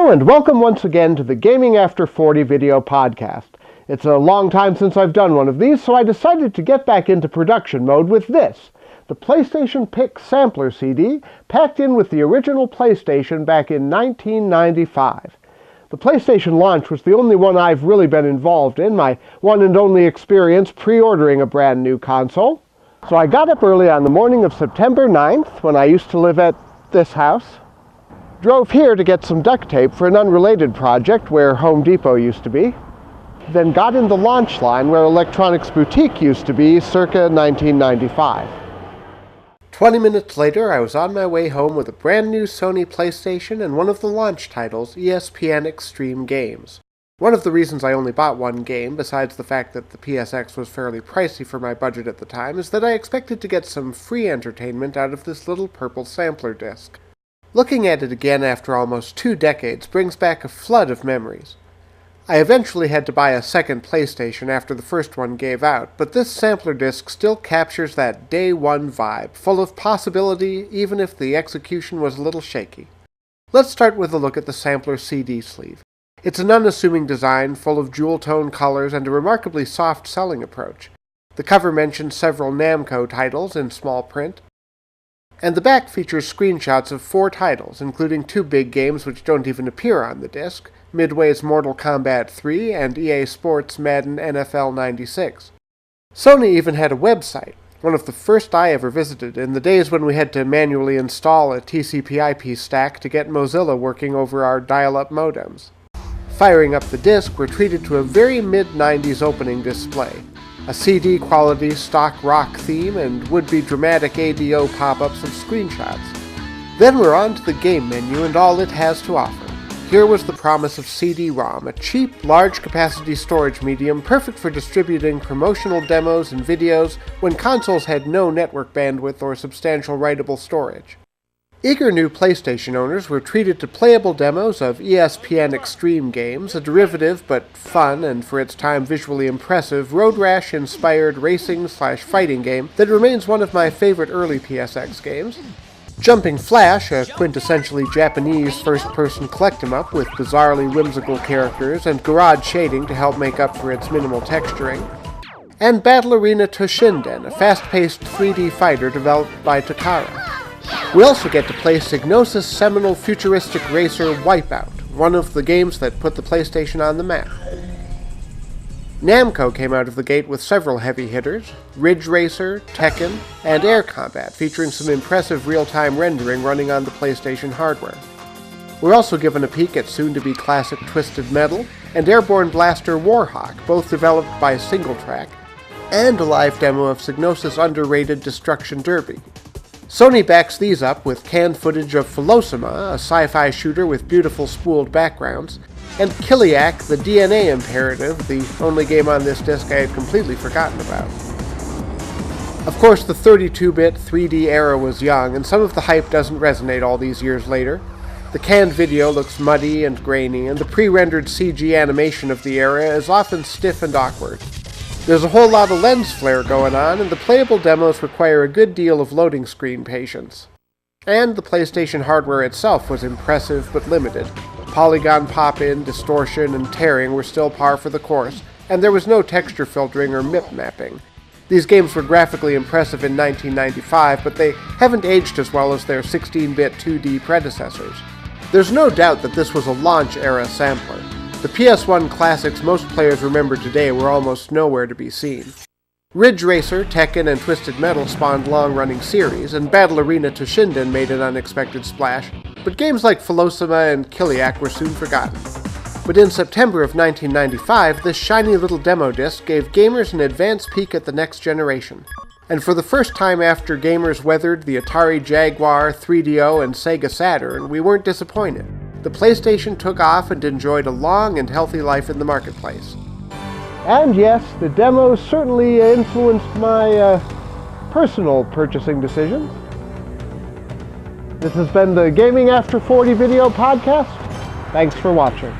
Hello and welcome once again to the Gaming After 40 video podcast. It's a long time since I've done one of these, so I decided to get back into production mode with this, the PlayStation Pick Sampler CD, packed in with the original PlayStation back in 1995. The PlayStation launch was the only one I've really been involved in, my one and only experience pre-ordering a brand new console. So I got up early on the morning of September 9th, when I used to live at this house. Drove here to get some duct tape for an unrelated project where Home Depot used to be. Then got in the launch line where Electronics Boutique used to be circa 1995. 20 minutes later, I was on my way home with a brand new Sony PlayStation and one of the launch titles, ESPN Extreme Games. One of the reasons I only bought one game, besides the fact that the PSX was fairly pricey for my budget at the time, is that I expected to get some free entertainment out of this little purple sampler disc. Looking at it again after almost 2 decades brings back a flood of memories. I eventually had to buy a second PlayStation after the first one gave out, but this sampler disc still captures that day one vibe, full of possibility even if the execution was a little shaky. Let's start with a look at the sampler CD sleeve. It's an unassuming design, full of jewel-tone colors and a remarkably soft selling approach. The cover mentions several Namco titles in small print, and the back features screenshots of 4 titles, including 2 big games which don't even appear on the disc, Midway's Mortal Kombat 3 and EA Sports' Madden NFL 96. Sony even had a website, one of the first I ever visited in the days when we had to manually install a TCP/IP stack to get Mozilla working over our dial-up modems. Firing up the disc, we're treated to a very mid-90s opening display. A CD-quality stock rock theme and would-be dramatic ADO pop-ups of screenshots. Then we're on to the game menu and all it has to offer. Here was the promise of CD-ROM, a cheap, large-capacity storage medium perfect for distributing promotional demos and videos when consoles had no network bandwidth or substantial writable storage. Eager new PlayStation owners were treated to playable demos of ESPN Extreme Games, a derivative but fun and for its time visually impressive Road Rash-inspired racing/fighting game that remains one of my favorite early PSX games. Jumping Flash, a quintessentially Japanese first-person collect-em-up with bizarrely whimsical characters and garage shading to help make up for its minimal texturing. And Battle Arena Toshinden, a fast-paced 3D fighter developed by Takara. We also get to play Psygnosis' seminal futuristic racer Wipeout, one of the games that put the PlayStation on the map. Namco came out of the gate with several heavy hitters, Ridge Racer, Tekken, and Air Combat, featuring some impressive real-time rendering running on the PlayStation hardware. We're also given a peek at soon-to-be classic Twisted Metal and Airborne Blaster Warhawk, both developed by Singletrack, and a live demo of Psygnosis' underrated Destruction Derby. Sony backs these up with canned footage of Philosoma, a sci-fi shooter with beautiful spooled backgrounds, and Kiliak, the DNA Imperative, the only game on this disc I had completely forgotten about. Of course, the 32-bit 3D era was young, and some of the hype doesn't resonate all these years later. The canned video looks muddy and grainy, and the pre-rendered CG animation of the era is often stiff and awkward. There's a whole lot of lens flare going on, and the playable demos require a good deal of loading screen patience. And the PlayStation hardware itself was impressive but limited. Polygon pop-in, distortion, and tearing were still par for the course, and there was no texture filtering or MIP mapping. These games were graphically impressive in 1995, but they haven't aged as well as their 16-bit 2D predecessors. There's no doubt that this was a launch-era sampler. The PS1 classics most players remember today were almost nowhere to be seen. Ridge Racer, Tekken, and Twisted Metal spawned long-running series, and Battle Arena Toshinden made an unexpected splash, but games like Philosoma and Kiliak were soon forgotten. But in September of 1995, this shiny little demo disc gave gamers an advance peek at the next generation. And for the first time after gamers weathered the Atari Jaguar, 3DO, and Sega Saturn, we weren't disappointed. The PlayStation took off and enjoyed a long and healthy life in the marketplace. And yes, the demos certainly influenced my personal purchasing decisions. This has been the Gaming After 40 video podcast. Thanks for watching.